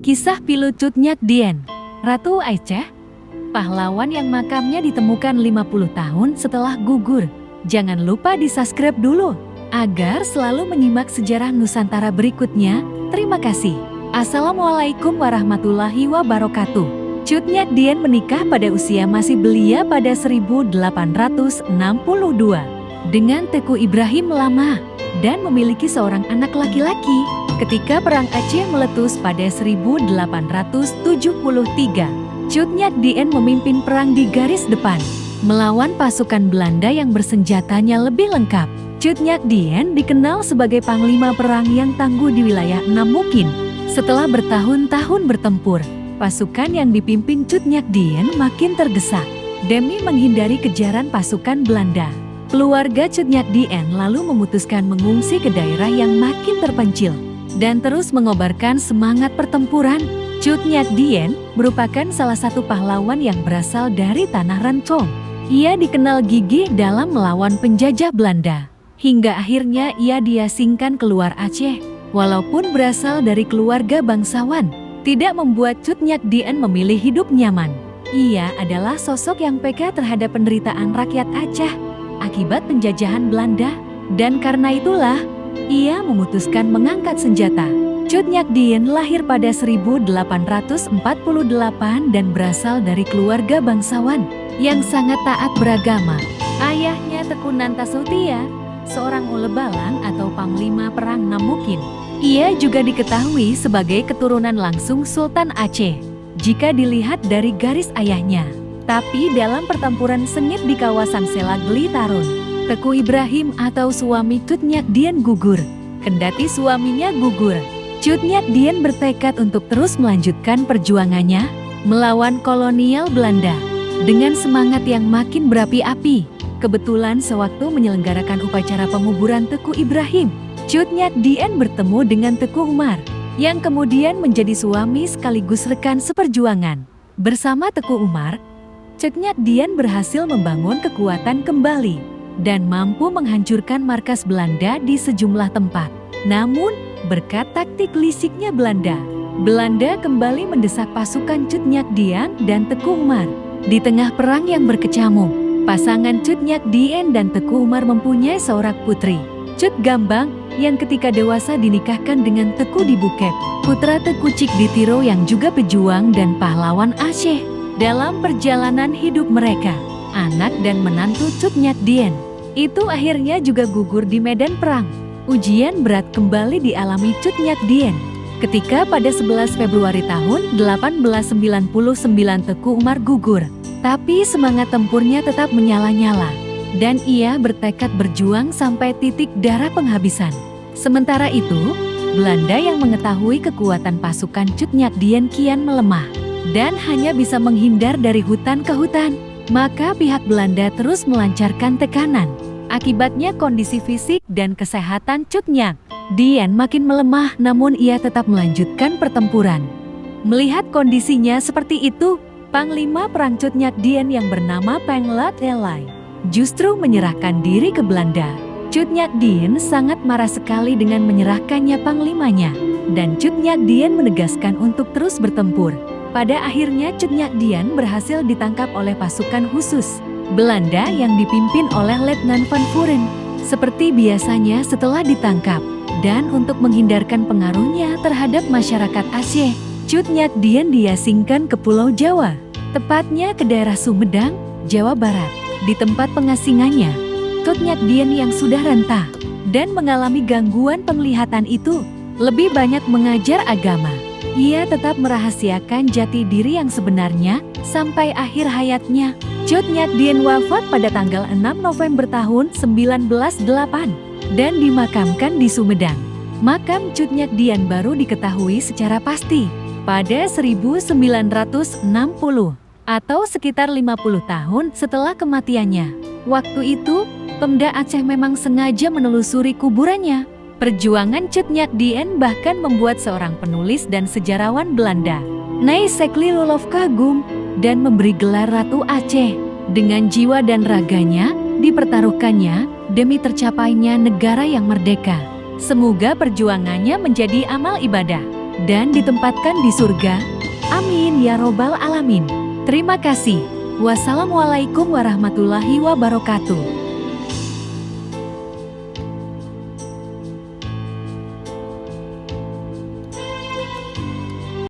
Kisah Pilu Cut Nyak Dien, Ratu Aceh, pahlawan yang makamnya ditemukan 50 tahun setelah gugur. Jangan lupa di-subscribe dulu, agar selalu menyimak sejarah Nusantara berikutnya. Terima kasih. Assalamualaikum warahmatullahi wabarakatuh. Cut Nyak Dien menikah pada usia masih belia pada 1862 dengan Teku Ibrahim Lama dan memiliki seorang anak laki-laki. Ketika Perang Aceh meletus pada 1873, Cut Nyak Dien memimpin perang di garis depan, melawan pasukan Belanda yang bersenjatanya lebih lengkap. Cut Nyak Dien dikenal sebagai panglima perang yang tangguh di wilayah Enam Mukin. Setelah bertahun-tahun bertempur, pasukan yang dipimpin Cut Nyak Dien makin tergesa. Demi menghindari kejaran pasukan Belanda, keluarga Cut Nyak Dien lalu memutuskan mengungsi ke daerah yang makin terpencil dan terus mengobarkan semangat pertempuran. Cut Nyak Dien merupakan salah satu pahlawan yang berasal dari tanah Rancong. Ia dikenal gigih dalam melawan penjajah Belanda, hingga akhirnya ia diasingkan keluar Aceh. Walaupun berasal dari keluarga bangsawan, tidak membuat Cut Nyak Dien memilih hidup nyaman. Ia adalah sosok yang peka terhadap penderitaan rakyat Aceh akibat penjajahan Belanda, dan karena itulah ia memutuskan mengangkat senjata. Cut Nyak Dien lahir pada 1848 dan berasal dari keluarga bangsawan yang sangat taat beragama. Ayahnya Teku Nantasautia, seorang ulebalang atau panglima perang Nam Mukin. Ia juga diketahui sebagai keturunan langsung Sultan Aceh jika dilihat dari garis ayahnya. Tapi dalam pertempuran sengit di kawasan Selagli Tarun, Teku Ibrahim atau suami Cut Nyak Dien gugur. Kendati suaminya gugur, Cut Nyak Dien bertekad untuk terus melanjutkan perjuangannya melawan kolonial Belanda dengan semangat yang makin berapi-api. Kebetulan sewaktu menyelenggarakan upacara penguburan Teku Ibrahim, Cut Nyak Dien bertemu dengan Teku Umar yang kemudian menjadi suami sekaligus rekan seperjuangan. Bersama Teku Umar, Cut Nyak Dien berhasil membangun kekuatan kembali dan mampu menghancurkan markas Belanda di sejumlah tempat. Namun, berkat taktik lisiknya Belanda kembali mendesak pasukan Cut Nyak Dien dan Teku Umar. Di tengah perang yang berkecamuk, pasangan Cut Nyak Dien dan Teku Umar mempunyai seorang putri, Cut Gambang, yang ketika dewasa dinikahkan dengan Teku Dibukep, putra Teku Cik Ditiro yang juga pejuang dan pahlawan Aceh. Dalam perjalanan hidup mereka, anak dan menantu Cut Nyak Dien itu akhirnya juga gugur di medan perang. Ujian berat kembali dialami Cut Nyak Dien ketika pada 11 Februari tahun 1899 Teku Umar gugur. Tapi semangat tempurnya tetap menyala-nyala dan ia bertekad berjuang sampai titik darah penghabisan. Sementara itu, Belanda yang mengetahui kekuatan pasukan Cut Nyak Dien kian melemah dan hanya bisa menghindar dari hutan ke hutan, maka pihak Belanda terus melancarkan tekanan. Akibatnya kondisi fisik dan kesehatan Cut Nyak Dien makin melemah, namun ia tetap melanjutkan pertempuran. Melihat kondisinya seperti itu, Panglima Perang Cut Nyak Dien yang bernama Peng Lat Elai justru menyerahkan diri ke Belanda. Cut Nyak Dien sangat marah sekali dengan menyerahkannya panglimanya, dan Cut Nyak Dien menegaskan untuk terus bertempur. Pada akhirnya Cut Nyak Dien berhasil ditangkap oleh pasukan khusus Belanda yang dipimpin oleh Letnan Van Vuren. Seperti biasanya setelah ditangkap, dan untuk menghindarkan pengaruhnya terhadap masyarakat Aceh, Cut Nyak Dien diasingkan ke Pulau Jawa, tepatnya ke daerah Sumedang, Jawa Barat. Di tempat pengasingannya, Cut Nyak Dien yang sudah renta dan mengalami gangguan penglihatan itu lebih banyak mengajar agama. Ia tetap merahasiakan jati diri yang sebenarnya sampai akhir hayatnya. Cut Nyak Dien wafat pada tanggal 6 November tahun 1908 dan dimakamkan di Sumedang. Makam Cut Nyak Dien baru diketahui secara pasti pada 1960 atau sekitar 50 tahun setelah kematiannya. Waktu itu, Pemda Aceh memang sengaja menelusuri kuburannya. Perjuangan Cut Nyak Dien bahkan membuat seorang penulis dan sejarawan Belanda, Nyai Sekli Lulov kagum dan memberi gelar Ratu Aceh. Dengan jiwa dan raganya dipertaruhkannya demi tercapainya negara yang merdeka. Semoga perjuangannya menjadi amal ibadah dan ditempatkan di surga. Amin ya robbal alamin. Terima kasih. Wassalamualaikum warahmatullahi wabarakatuh.